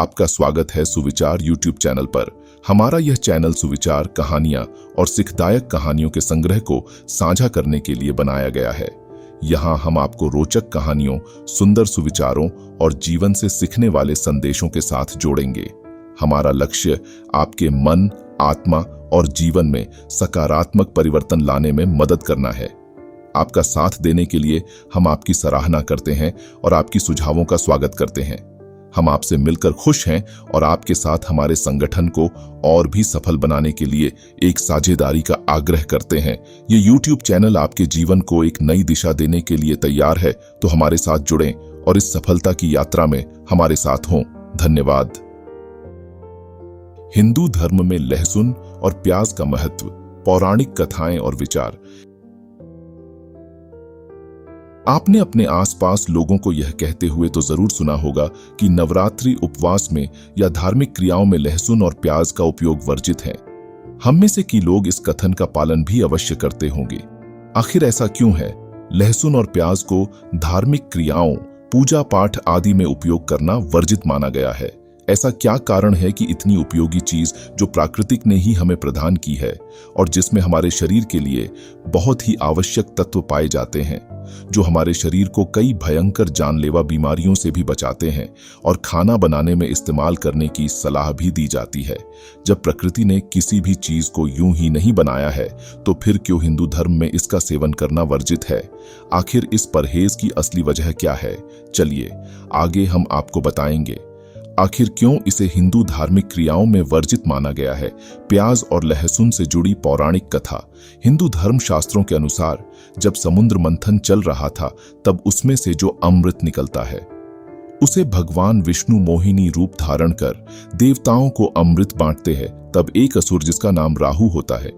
आपका स्वागत है सुविचार यूट्यूब चैनल पर। हमारा यह चैनल सुविचार, कहानियां और सिखदायक कहानियों के संग्रह को साझा करने के लिए बनाया गया है। यहाँ हम आपको रोचक कहानियों, सुंदर सुविचारों और जीवन से सीखने वाले संदेशों के साथ जोड़ेंगे। हमारा लक्ष्य आपके मन, आत्मा और जीवन में सकारात्मक परिवर्तन लाने में मदद करना है। आपका साथ देने के लिए हम आपकी सराहना करते हैं और आपकी सुझावों का स्वागत करते हैं। हम आपसे मिलकर खुश हैं और आपके साथ हमारे संगठन को और भी सफल बनाने के लिए एक साझेदारी का आग्रह करते हैं। ये YouTube चैनल आपके जीवन को एक नई दिशा देने के लिए तैयार है, तो हमारे साथ जुड़ें और इस सफलता की यात्रा में हमारे साथ हों। धन्यवाद। हिंदू धर्म में लहसुन और प्याज का महत्व, पौराणिक कथाएं और विचार। आपने अपने आसपास लोगों को यह कहते हुए तो जरूर सुना होगा कि नवरात्रि उपवास में या धार्मिक क्रियाओं में लहसुन और प्याज का उपयोग वर्जित है। हम में से की लोग इस कथन का पालन भी अवश्य करते होंगे। आखिर ऐसा क्यों है? लहसुन और प्याज को धार्मिक क्रियाओं, पूजा पाठ आदि में उपयोग करना वर्जित माना गया है। ऐसा क्या कारण है कि इतनी उपयोगी चीज जो प्राकृतिक ने ही हमें प्रदान की है और जिसमें हमारे शरीर के लिए बहुत ही आवश्यक तत्व पाए जाते हैं, जो हमारे शरीर को कई भयंकर जानलेवा बीमारियों से भी बचाते हैं और खाना बनाने में इस्तेमाल करने की सलाह भी दी जाती है। जब प्रकृति ने किसी भी चीज को यूं ही नहीं बनाया है, तो फिर क्यों हिंदू धर्म में इसका सेवन करना वर्जित है? आखिर इस परहेज की असली वजह क्या है? चलिए आगे हम आपको बताएंगे। आखिर क्यों इसे हिंदू धार्मिक क्रियाओं में वर्जित माना गया है? प्याज और लहसुन से जुड़ी पौराणिक कथा। हिंदू धर्म शास्त्रों के अनुसार जब समुद्र मंथन चल रहा था, तब उसमें से जो अमृत निकलता है, उसे भगवान विष्णु मोहिनी रूप धारण कर देवताओं को अमृत बांटते हैं। तब एक असुर, जिसका नाम राहु होता है,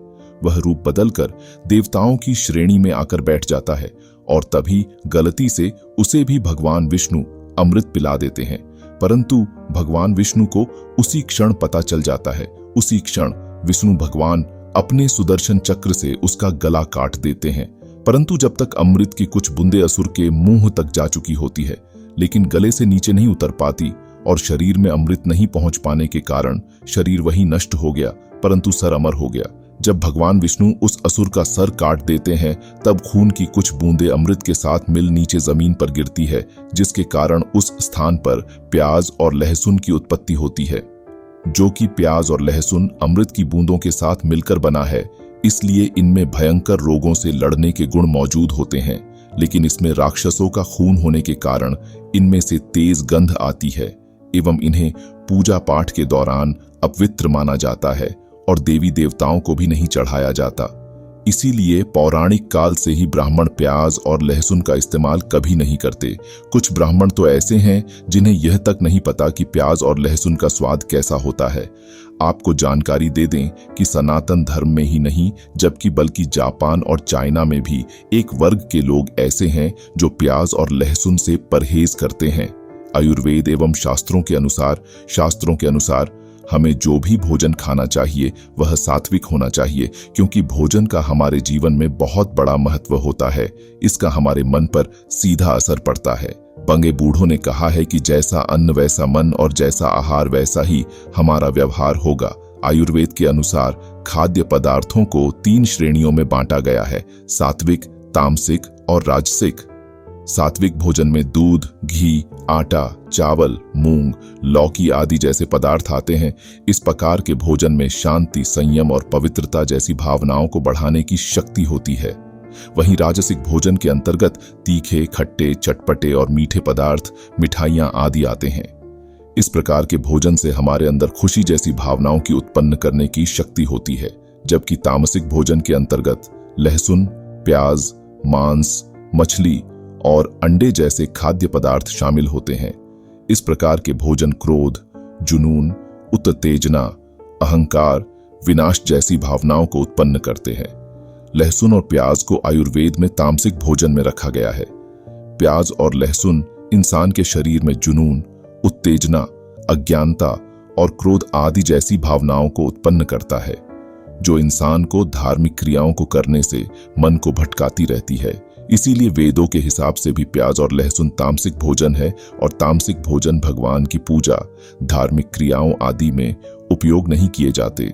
वह रूप बदलकर देवताओं की श्रेणी में आकर बैठ जाता है और तभी गलती से उसे भी भगवान विष्णु अमृत पिला देते हैं। परंतु भगवान विष्णु को उसी क्षण पता चल जाता है। उसी क्षण विष्णु भगवान अपने सुदर्शन चक्र से उसका गला काट देते हैं। परंतु जब तक अमृत की कुछ बूंदें असुर के मुंह तक जा चुकी होती है, लेकिन गले से नीचे नहीं उतर पाती और शरीर में अमृत नहीं पहुंच पाने के कारण शरीर वही नष्ट हो गया, परंतु सर अमर हो गया। जब भगवान विष्णु उस असुर का सर काट देते हैं, तब खून की कुछ बूंदें अमृत के साथ मिल नीचे जमीन पर गिरती है, जिसके कारण उस स्थान पर प्याज और लहसुन की उत्पत्ति होती है। जो कि प्याज और लहसुन अमृत की बूंदों के साथ मिलकर बना है, इसलिए इनमें भयंकर रोगों से लड़ने के गुण मौजूद होते हैं। लेकिन इसमें राक्षसों का खून होने के कारण इनमें से तेज गंध आती है एवं इन्हें पूजा पाठ के दौरान अपवित्र माना जाता है और देवी देवताओं को भी नहीं चढ़ाया जाता। इसीलिए पौराणिक काल से ही ब्राह्मण प्याज और लहसुन का इस्तेमाल कभी नहीं करते। कुछ ब्राह्मण तो ऐसे हैं जिन्हें यह तक नहीं पता कि प्याज और लहसुन का स्वाद कैसा होता है। आपको जानकारी दे दें कि सनातन धर्म में ही नहीं, जबकि बल्कि जापान और चाइना में भी एक वर्ग के लोग ऐसे हैं जो प्याज और लहसुन से परहेज करते हैं। आयुर्वेद एवं शास्त्रों के अनुसार हमें जो भी भोजन खाना चाहिए वह सात्विक होना चाहिए, क्योंकि भोजन का हमारे जीवन में बहुत बड़ा महत्व होता है। इसका हमारे मन पर सीधा असर पड़ता है। बंगे बूढ़ों ने कहा है कि जैसा अन्न वैसा मन और जैसा आहार वैसा ही हमारा व्यवहार होगा। आयुर्वेद के अनुसार खाद्य पदार्थों को 3 श्रेणियों में बांटा गया है: सात्विक, तामसिक और राजसिक। सात्विक भोजन में दूध, घी, आटा, चावल, मूंग, लौकी आदि जैसे पदार्थ आते हैं। इस प्रकार के भोजन में शांति, संयम और पवित्रता जैसी भावनाओं को बढ़ाने की शक्ति होती है। वहीं राजसिक भोजन के अंतर्गत तीखे, खट्टे, चटपटे और मीठे पदार्थ, मिठाइयां आदि आते हैं। इस प्रकार के भोजन से हमारे अंदर खुशी जैसी भावनाओं की उत्पन्न करने की शक्ति होती है। जबकि तामसिक भोजन के अंतर्गत लहसुन, प्याज, मांस, मछली और अंडे जैसे खाद्य पदार्थ शामिल होते हैं। इस प्रकार के भोजन क्रोध, जुनून, उत्तेजना, अहंकार, विनाश जैसी भावनाओं को उत्पन्न करते हैं। लहसुन और प्याज को आयुर्वेद में तामसिक भोजन में रखा गया है। प्याज और लहसुन इंसान के शरीर में जुनून, उत्तेजना, अज्ञानता और क्रोध आदि जैसी भावनाओं को उत्पन्न करता है, जो इंसान को धार्मिक क्रियाओं को करने से मन को भटकाती रहती है। इसीलिए वेदों के हिसाब से भी प्याज और लहसुन तामसिक भोजन है और तामसिक भोजन भगवान की पूजा, धार्मिक क्रियाओं आदि में उपयोग नहीं किए जाते।